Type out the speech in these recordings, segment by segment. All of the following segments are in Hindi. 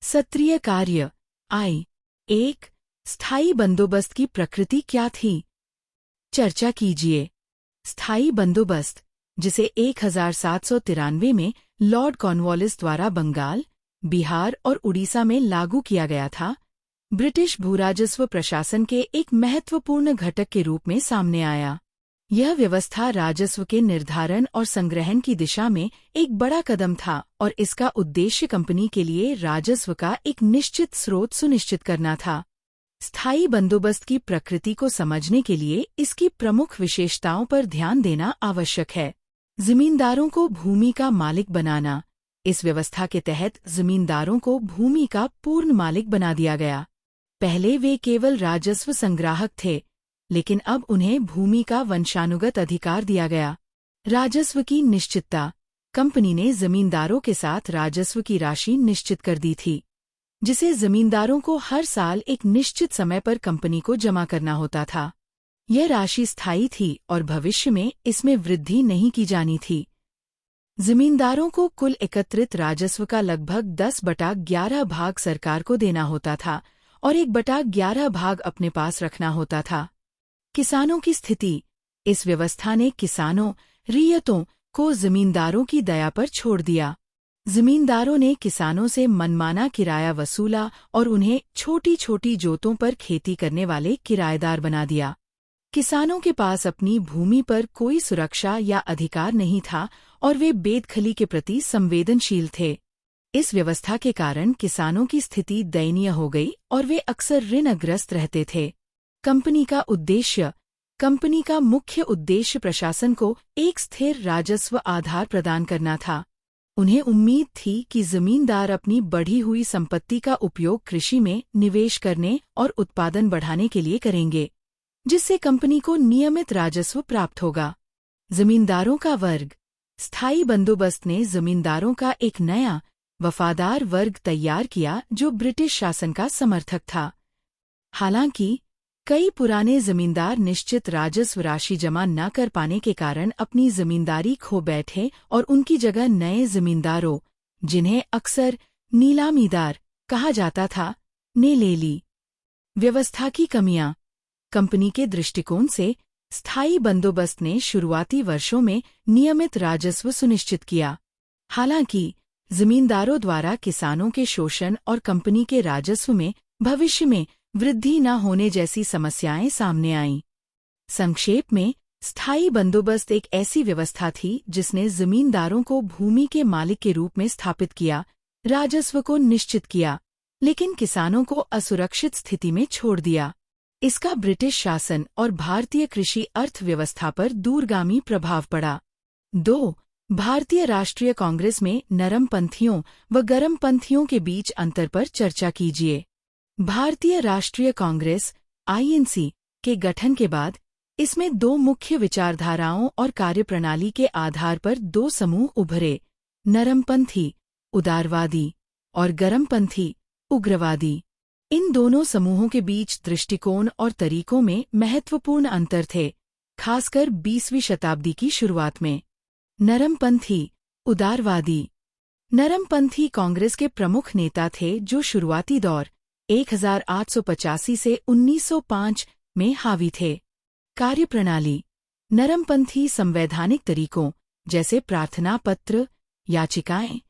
सत्रीय कार्य आय। 1. स्थायी बंदोबस्त की प्रकृति क्या थी? चर्चा कीजिए। स्थायी बंदोबस्त, जिसे 1793 में लॉर्ड कॉर्नवालिस द्वारा बंगाल, बिहार और उड़ीसा में लागू किया गया था, ब्रिटिश भूराजस्व प्रशासन के एक महत्वपूर्ण घटक के रूप में सामने आया। यह व्यवस्था राजस्व के निर्धारण और संग्रहण की दिशा में एक बड़ा कदम था और इसका उद्देश्य कंपनी के लिए राजस्व का एक निश्चित स्रोत सुनिश्चित करना था। स्थायी बंदोबस्त की प्रकृति को समझने के लिए इसकी प्रमुख विशेषताओं पर ध्यान देना आवश्यक है। जमींदारों को भूमि का मालिक बनाना। इस व्यवस्था के तहत जमींदारों को भूमि का पूर्ण मालिक बना दिया गया। पहले वे केवल राजस्व संग्राहक थे, लेकिन अब उन्हें भूमि का वंशानुगत अधिकार दिया गया। राजस्व की निश्चितता। कंपनी ने जमींदारों के साथ राजस्व की राशि निश्चित कर दी थी, जिसे जमींदारों को हर साल एक निश्चित समय पर कंपनी को जमा करना होता था। यह राशि स्थायी थी और भविष्य में इसमें वृद्धि नहीं की जानी थी। जमींदारों को कुल एकत्रित राजस्व का लगभग 10/11 भाग सरकार को देना होता था और 1/11 भाग अपने पास रखना होता था। किसानों की स्थिति। इस व्यवस्था ने किसानों, रियतों को जमींदारों की दया पर छोड़ दिया। जमींदारों ने किसानों से मनमाना किराया वसूला और उन्हें छोटी छोटी जोतों पर खेती करने वाले किराएदार बना दिया। किसानों के पास अपनी भूमि पर कोई सुरक्षा या अधिकार नहीं था और वे बेदखली के प्रति संवेदनशील थे। इस व्यवस्था के कारण किसानों की स्थिति दयनीय हो गई और वे अक्सर ऋणग्रस्त रहते थे। कंपनी का उद्देश्य। कंपनी का मुख्य उद्देश्य प्रशासन को एक स्थिर राजस्व आधार प्रदान करना था। उन्हें उम्मीद थी कि जमींदार अपनी बढ़ी हुई संपत्ति का उपयोग कृषि में निवेश करने और उत्पादन बढ़ाने के लिए करेंगे, जिससे कंपनी को नियमित राजस्व प्राप्त होगा। जमींदारों का वर्ग। स्थायी बंदोबस्त ने जमींदारों का एक नया, वफादार वर्ग तैयार किया जो ब्रिटिश शासन का समर्थक था। हालांकि कई पुराने जमींदार निश्चित राजस्व राशि जमा न कर पाने के कारण अपनी जमींदारी खो बैठे और उनकी जगह नए जमींदारों, जिन्हें अक्सर नीलामीदार कहा जाता था, ने ले ली। व्यवस्था की कमियां। कंपनी के दृष्टिकोण से स्थायी बंदोबस्त ने शुरुआती वर्षों में नियमित राजस्व सुनिश्चित किया। हालांकि जमींदारों द्वारा किसानों के शोषण और कंपनी के राजस्व में भविष्य में वृद्धि न होने जैसी समस्याएं सामने आईं। संक्षेप में, स्थायी बंदोबस्त एक ऐसी व्यवस्था थी जिसने जमींदारों को भूमि के मालिक के रूप में स्थापित किया, राजस्व को निश्चित किया, लेकिन किसानों को असुरक्षित स्थिति में छोड़ दिया। इसका ब्रिटिश शासन और भारतीय कृषि अर्थव्यवस्था पर दूरगामी प्रभाव पड़ा। 2. भारतीय राष्ट्रीय कांग्रेस में नरमपंथियों व गरमपंथियों के बीच अंतर पर चर्चा कीजिए। भारतीय राष्ट्रीय कांग्रेस (INC) के गठन के बाद इसमें दो मुख्य विचारधाराओं और कार्यप्रणाली के आधार पर दो समूह उभरे: नरमपंथी उदारवादी और गरमपंथी उग्रवादी। इन दोनों समूहों के बीच दृष्टिकोण और तरीकों में महत्वपूर्ण अंतर थे, खासकर 20वीं शताब्दी की शुरुआत में। नरमपंथी उदारवादी। नरमपंथी कांग्रेस के प्रमुख नेता थे जो शुरुआती दौर 1885 से 1905 में हावी थे। कार्यप्रणाली। नरमपंथी संवैधानिक तरीकों जैसे प्रार्थना पत्र, याचिकाएं,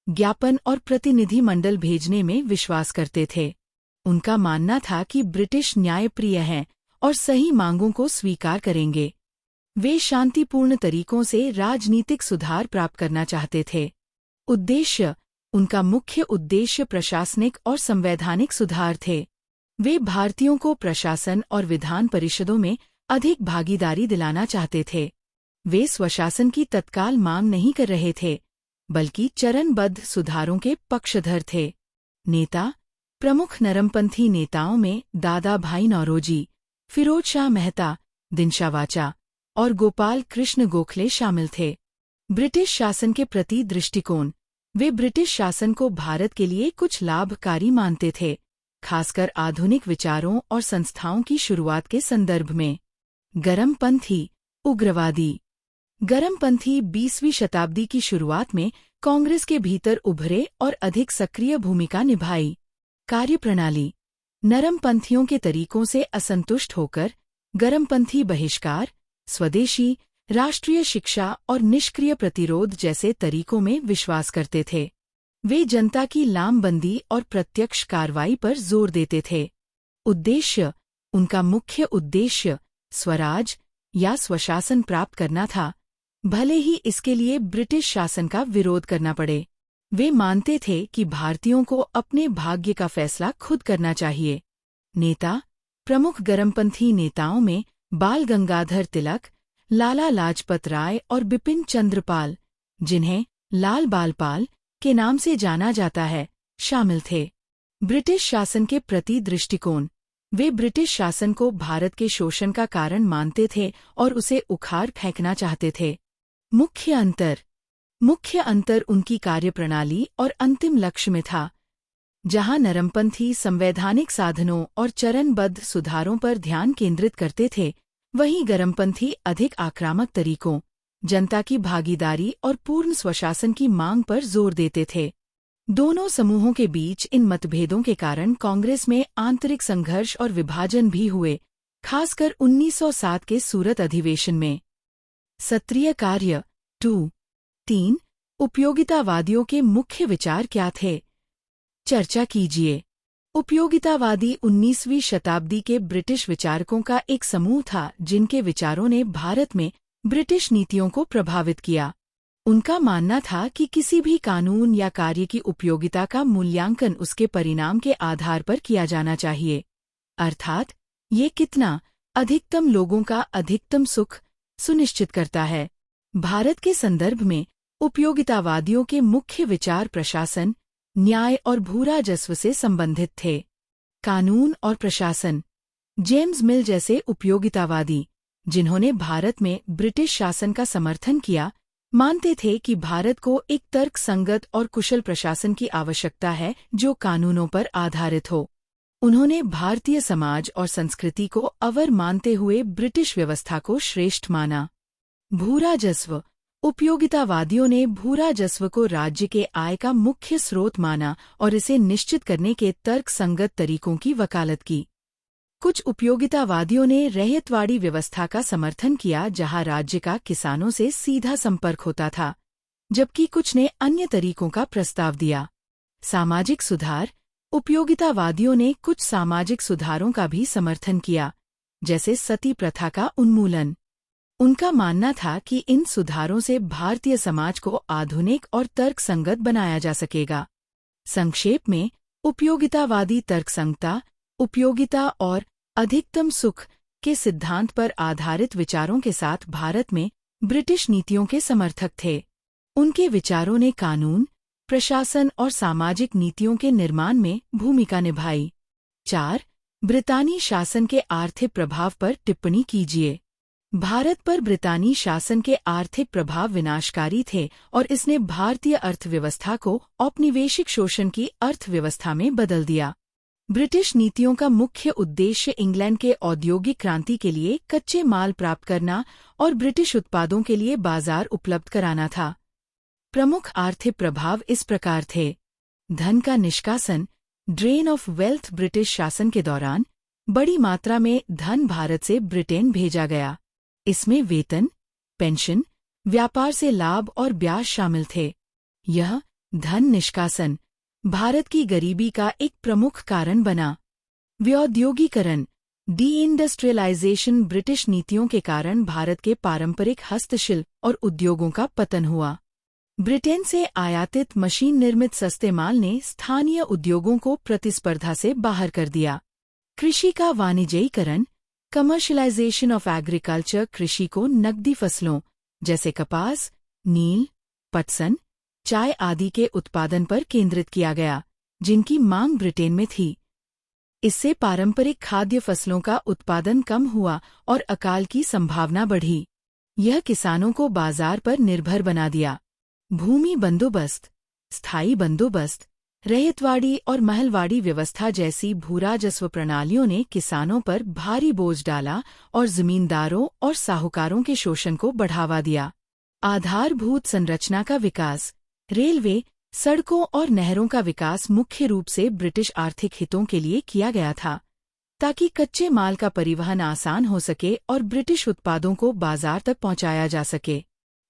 ज्ञापन और प्रतिनिधि मंडल भेजने में विश्वास करते थे। उनका मानना था कि ब्रिटिश न्यायप्रिय हैं और सही मांगों को स्वीकार करेंगे। वे शांतिपूर्ण तरीकों से राजनीतिक सुधार प्राप्त करना चाहते थे। उद्देश्य। उनका मुख्य उद्देश्य प्रशासनिक और संवैधानिक सुधार थे। वे भारतीयों को प्रशासन और विधान परिषदों में अधिक भागीदारी दिलाना चाहते थे। वे स्वशासन की तत्काल मांग नहीं कर रहे थे, बल्कि चरणबद्ध सुधारों के पक्षधर थे। नेता। प्रमुख नरमपंथी नेताओं में दादा भाई नौरोजी, फिरोज शाह मेहता, दिनशावाचा और गोपाल कृष्ण गोखले शामिल थे। ब्रिटिश शासन के प्रति दृष्टिकोण। वे ब्रिटिश शासन को भारत के लिए कुछ लाभकारी मानते थे, खासकर आधुनिक विचारों और संस्थाओं की शुरुआत के संदर्भ में। गरमपंथी उग्रवादी। गरमपंथी 20वीं शताब्दी की शुरुआत में कांग्रेस के भीतर उभरे और अधिक सक्रिय भूमिका निभाई। कार्यप्रणाली। नरमपंथियों के तरीकों से असंतुष्ट होकर गरमपंथी बहिष्कार, स्वदेशी, राष्ट्रीय शिक्षा और निष्क्रिय प्रतिरोध जैसे तरीकों में विश्वास करते थे। वे जनता की लामबंदी और प्रत्यक्ष कार्रवाई पर जोर देते थे। उद्देश्य। उनका मुख्य उद्देश्य स्वराज या स्वशासन प्राप्त करना था, भले ही इसके लिए ब्रिटिश शासन का विरोध करना पड़े। वे मानते थे कि भारतीयों को अपने भाग्य का फैसला खुद करना चाहिए। नेता। प्रमुख गरमपंथी नेताओं में बाल गंगाधर तिलक, लाला लाजपत राय और बिपिन चंद्र पाल, जिन्हें लाल बालपाल के नाम से जाना जाता है, शामिल थे। ब्रिटिश शासन के प्रति दृष्टिकोण। वे ब्रिटिश शासन को भारत के शोषण का कारण मानते थे और उसे उखाड़ फेंकना चाहते थे। मुख्य अंतर उनकी कार्यप्रणाली और अंतिम लक्ष्य में था। जहां नरमपंथी संवैधानिक साधनों और चरणबद्ध सुधारों पर ध्यान केंद्रित करते थे, वहीं गरमपंथी अधिक आक्रामक तरीकों, जनता की भागीदारी और पूर्ण स्वशासन की मांग पर जोर देते थे। दोनों समूहों के बीच इन मतभेदों के कारण कांग्रेस में आंतरिक संघर्ष और विभाजन भी हुए, खासकर 1907 के सूरत अधिवेशन में। सत्रीय कार्य। 3. उपयोगितावादियों के मुख्य विचार क्या थे? चर्चा कीजिए। उपयोगितावादी 19वीं शताब्दी के ब्रिटिश विचारकों का एक समूह था जिनके विचारों ने भारत में ब्रिटिश नीतियों को प्रभावित किया। उनका मानना था कि किसी भी कानून या कार्य की उपयोगिता का मूल्यांकन उसके परिणाम के आधार पर किया जाना चाहिए, अर्थात ये कितना अधिकतम लोगों का अधिकतम सुख सुनिश्चित करता है। भारत के संदर्भ में उपयोगितावादियों के मुख्य विचार प्रशासन, न्याय और भूराजस्व से संबंधित थे। कानून और प्रशासन। जेम्स मिल जैसे उपयोगितावादी, जिन्होंने भारत में ब्रिटिश शासन का समर्थन किया, मानते थे कि भारत को एक तर्कसंगत और कुशल प्रशासन की आवश्यकता है जो कानूनों पर आधारित हो। उन्होंने भारतीय समाज और संस्कृति को अवर मानते हुए ब्रिटिश व्यवस्था को श्रेष्ठ माना। भूराजस्व। उपयोगितावादियों ने भूराजस्व को राज्य के आय का मुख्य स्रोत माना और इसे निश्चित करने के तर्कसंगत तरीकों की वकालत की। कुछ उपयोगितावादियों ने रैयतवाड़ी व्यवस्था का समर्थन किया जहां राज्य का किसानों से सीधा संपर्क होता था, जबकि कुछ ने अन्य तरीकों का प्रस्ताव दिया। सामाजिक सुधार। उपयोगितावादियों ने कुछ सामाजिक सुधारों का भी समर्थन किया, जैसे सती प्रथा का उन्मूलन। उनका मानना था कि इन सुधारों से भारतीय समाज को आधुनिक और तर्कसंगत बनाया जा सकेगा। संक्षेप में, उपयोगितावादी तर्कसंगता, उपयोगिता और अधिकतम सुख के सिद्धांत पर आधारित विचारों के साथ भारत में ब्रिटिश नीतियों के समर्थक थे। उनके विचारों ने कानून, प्रशासन और सामाजिक नीतियों के निर्माण में भूमिका निभाई। 4. ब्रितानी शासन के आर्थिक प्रभाव पर टिप्पणी कीजिए। भारत पर ब्रितानी शासन के आर्थिक प्रभाव विनाशकारी थे और इसने भारतीय अर्थव्यवस्था को औपनिवेशिक शोषण की अर्थव्यवस्था में बदल दिया। ब्रिटिश नीतियों का मुख्य उद्देश्य इंग्लैंड के औद्योगिक क्रांति के लिए कच्चे माल प्राप्त करना और ब्रिटिश उत्पादों के लिए बाजार उपलब्ध कराना था। प्रमुख आर्थिक प्रभाव इस प्रकार थे। धन का निष्कासन, ड्रेन ऑफ वेल्थ। ब्रिटिश शासन के दौरान बड़ी मात्रा में धन भारत से ब्रिटेन भेजा गया। इसमें वेतन, पेंशन, व्यापार से लाभ और ब्याज शामिल थे। यह धन निष्कासन भारत की गरीबी का एक प्रमुख कारण बना। व्योद्योगीकरण, डी-इंडस्ट्रियलाइजेशन। ब्रिटिश नीतियों के कारण भारत के पारंपरिक हस्तशिल्प और उद्योगों का पतन हुआ। ब्रिटेन से आयातित मशीन निर्मित सस्ते माल ने स्थानीय उद्योगों को प्रतिस्पर्धा से बाहर कर दिया। कृषि का वाणिज्यीकरण, कमर्शियलाइजेशन ऑफ एग्रीकल्चर। कृषि को नकदी फसलों जैसे कपास, नील, पटसन, चाय आदि के उत्पादन पर केंद्रित किया गया, जिनकी मांग ब्रिटेन में थी। इससे पारंपरिक खाद्य फसलों का उत्पादन कम हुआ और अकाल की संभावना बढ़ी। यह किसानों को बाजार पर निर्भर बना दिया। भूमि बंदोबस्त, स्थायी बंदोबस्त, रैयतवाड़ी और महलवाड़ी व्यवस्था जैसी भूराजस्व प्रणालियों ने किसानों पर भारी बोझ डाला और जमींदारों और साहूकारों के शोषण को बढ़ावा दिया। आधारभूत संरचना का विकास, रेलवे, सड़कों और नहरों का विकास मुख्य रूप से ब्रिटिश आर्थिक हितों के लिए किया गया था, ताकि कच्चे माल का परिवहन आसान हो सके और ब्रिटिश उत्पादों को बाजार तक पहुंचाया जा सके।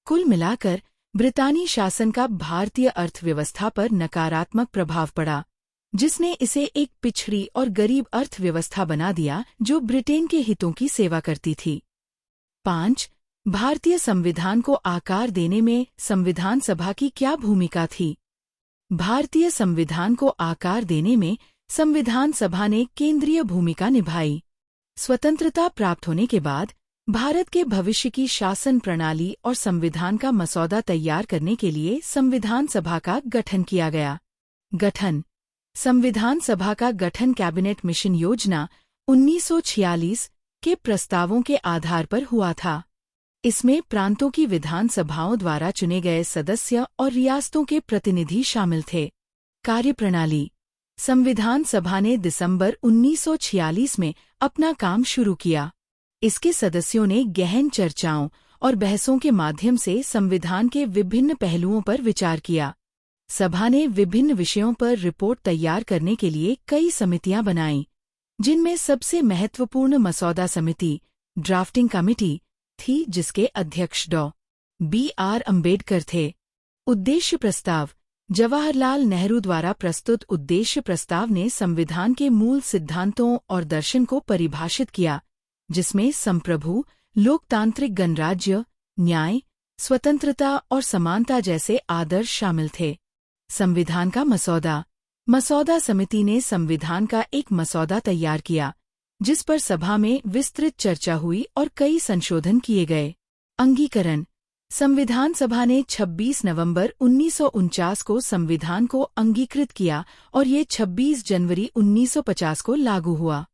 कुल मिलाकर ब्रितानी शासन का भारतीय अर्थव्यवस्था पर नकारात्मक प्रभाव पड़ा, जिसने इसे एक पिछड़ी और गरीब अर्थव्यवस्था बना दिया जो ब्रिटेन के हितों की सेवा करती थी। 5. भारतीय संविधान को आकार देने में संविधान सभा की क्या भूमिका थी? भारतीय संविधान को आकार देने में संविधान सभा ने केंद्रीय भूमिका निभाई। स्वतंत्रता प्राप्त होने के बाद भारत के भविष्य की शासन प्रणाली और संविधान का मसौदा तैयार करने के लिए संविधान सभा का गठन किया गया। गठन: संविधान सभा का गठन कैबिनेट मिशन योजना 1946 के प्रस्तावों के आधार पर हुआ था। इसमें प्रांतों की विधानसभाओं द्वारा चुने गए सदस्य और रियासतों के प्रतिनिधि शामिल थे। कार्यप्रणाली: संविधान सभा ने दिसंबर 1946 में अपना काम शुरू किया। इसके सदस्यों ने गहन चर्चाओं और बहसों के माध्यम से संविधान के विभिन्न पहलुओं पर विचार किया। सभा ने विभिन्न विषयों पर रिपोर्ट तैयार करने के लिए कई समितियां बनाईं, जिनमें सबसे महत्वपूर्ण मसौदा समिति, ड्राफ्टिंग कमिटी, थी, जिसके अध्यक्ष डॉ. B.R. अम्बेडकर थे। उद्देश्य प्रस्ताव: जवाहरलाल नेहरू द्वारा प्रस्तुत उद्देश्य प्रस्ताव ने संविधान के मूल सिद्धांतों और दर्शन को परिभाषित किया, जिसमें संप्रभु, लोकतांत्रिक गणराज्य, न्याय, स्वतंत्रता और समानता जैसे आदर्श शामिल थे। संविधान का मसौदा: मसौदा समिति ने संविधान का एक मसौदा तैयार किया, जिस पर सभा में विस्तृत चर्चा हुई और कई संशोधन किए गए। अंगीकरण: संविधान सभा ने 26 नवंबर 1949 को संविधान को अंगीकृत किया और ये 26 जनवरी 1950 को लागू हुआ।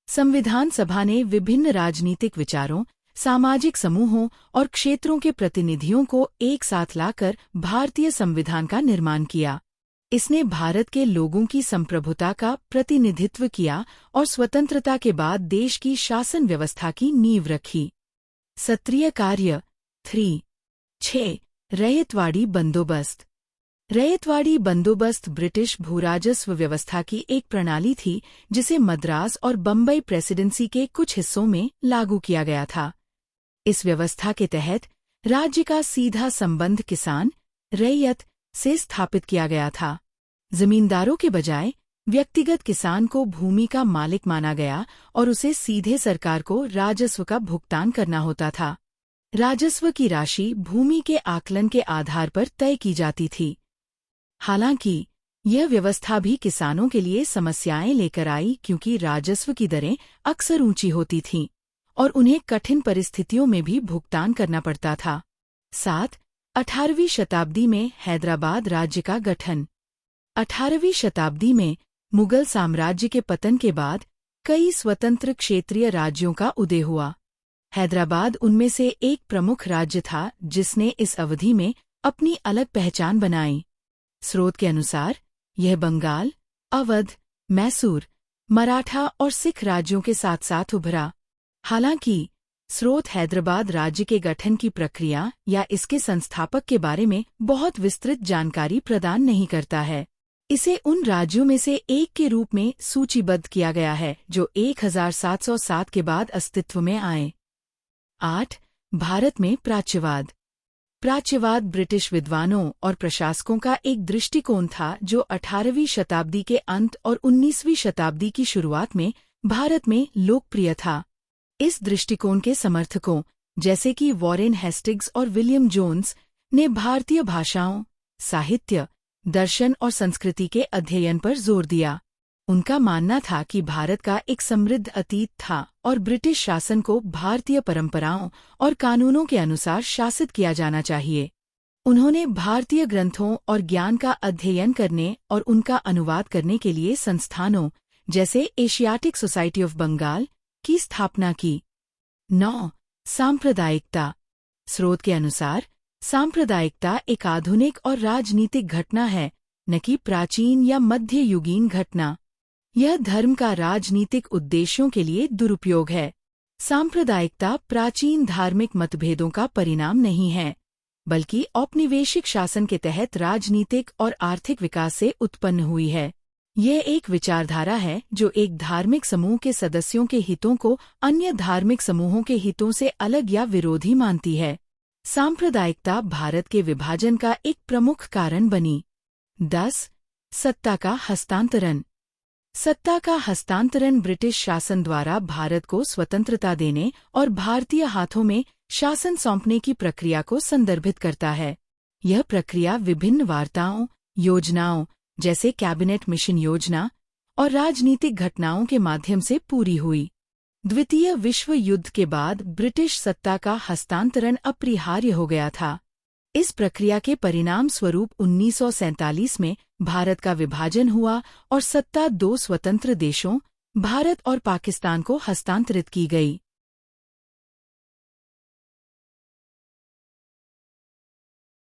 संविधान सभा ने विभिन्न राजनीतिक विचारों, सामाजिक समूहों और क्षेत्रों के प्रतिनिधियों को एक साथ लाकर भारतीय संविधान का निर्माण किया। इसने भारत के लोगों की संप्रभुता का प्रतिनिधित्व किया और स्वतंत्रता के बाद देश की शासन व्यवस्था की नींव रखी। सत्रीय कार्य: 6. रैयतवाड़ी बंदोबस्त। रैयतवाड़ी बंदोबस्त ब्रिटिश भूराजस्व व्यवस्था की एक प्रणाली थी, जिसे मद्रास और बम्बई प्रेसिडेंसी के कुछ हिस्सों में लागू किया गया था। इस व्यवस्था के तहत राज्य का सीधा संबंध किसान, रैयत से स्थापित किया गया था। जमींदारों के बजाय व्यक्तिगत किसान को भूमि का मालिक माना गया और उसे सीधे सरकार को राजस्व का भुगतान करना होता था। राजस्व की राशि भूमि के आकलन के आधार पर तय की जाती थी। हालांकि यह व्यवस्था भी किसानों के लिए समस्याएं लेकर आई, क्योंकि राजस्व की दरें अक्सर ऊंची होती थीं और उन्हें कठिन परिस्थितियों में भी भुगतान करना पड़ता था। 7. 18वीं शताब्दी में हैदराबाद राज्य का गठन। 18वीं शताब्दी में मुगल साम्राज्य के पतन के बाद कई स्वतंत्र क्षेत्रीय राज्यों का उदय हुआ। हैदराबाद उनमें से एक प्रमुख राज्य था, जिसने इस अवधि में अपनी अलग पहचान बनाई। स्रोत के अनुसार यह बंगाल, अवध, मैसूर, मराठा और सिख राज्यों के साथ साथ उभरा। हालांकि स्रोत हैदराबाद राज्य के गठन की प्रक्रिया या इसके संस्थापक के बारे में बहुत विस्तृत जानकारी प्रदान नहीं करता है। इसे उन राज्यों में से एक के रूप में सूचीबद्ध किया गया है जो 1707 के बाद अस्तित्व में आए। 8. भारत में प्राच्यवाद। प्राच्यवाद ब्रिटिश विद्वानों और प्रशासकों का एक दृष्टिकोण था जो 18वीं शताब्दी के अंत और 19वीं शताब्दी की शुरुआत में भारत में लोकप्रिय था। इस दृष्टिकोण के समर्थकों, जैसे कि वॉरेन हेस्टिग्स और विलियम जोन्स, ने भारतीय भाषाओं, साहित्य, दर्शन और संस्कृति के अध्ययन पर जोर दिया। उनका मानना था कि भारत का एक समृद्ध अतीत था और ब्रिटिश शासन को भारतीय परंपराओं और कानूनों के अनुसार शासित किया जाना चाहिए। उन्होंने भारतीय ग्रंथों और ज्ञान का अध्ययन करने और उनका अनुवाद करने के लिए संस्थानों, जैसे एशियाटिक सोसाइटी ऑफ बंगाल, की स्थापना की। 9. सांप्रदायिकता। स्रोत के अनुसार सांप्रदायिकता एक आधुनिक और राजनीतिक घटना है, न कि प्राचीन या मध्ययुगीन घटना। यह धर्म का राजनीतिक उद्देश्यों के लिए दुरुपयोग है। सांप्रदायिकता प्राचीन धार्मिक मतभेदों का परिणाम नहीं है। बल्कि औपनिवेशिक शासन के तहत राजनीतिक और आर्थिक विकास से उत्पन्न हुई है। यह एक विचारधारा है जो एक धार्मिक समूह के सदस्यों के हितों को अन्य धार्मिक समूहों के हितों से अलग या विरोधी मानती है। सांप्रदायिकता भारत के विभाजन का एक प्रमुख कारण बनी। 10. सत्ता का हस्तांतरण। सत्ता का हस्तांतरण ब्रिटिश शासन द्वारा भारत को स्वतंत्रता देने और भारतीय हाथों में शासन सौंपने की प्रक्रिया को संदर्भित करता है। यह प्रक्रिया विभिन्न वार्ताओं, योजनाओं जैसे कैबिनेट मिशन योजना और राजनीतिक घटनाओं के माध्यम से पूरी हुई। द्वितीय विश्व युद्ध के बाद ब्रिटिश सत्ता का हस्तांतरण अपरिहार्य हो गया था। इस प्रक्रिया के परिणाम स्वरूप 1947 में भारत का विभाजन हुआ और सत्ता दो स्वतंत्र देशों, भारत और पाकिस्तान को हस्तांतरित की गई।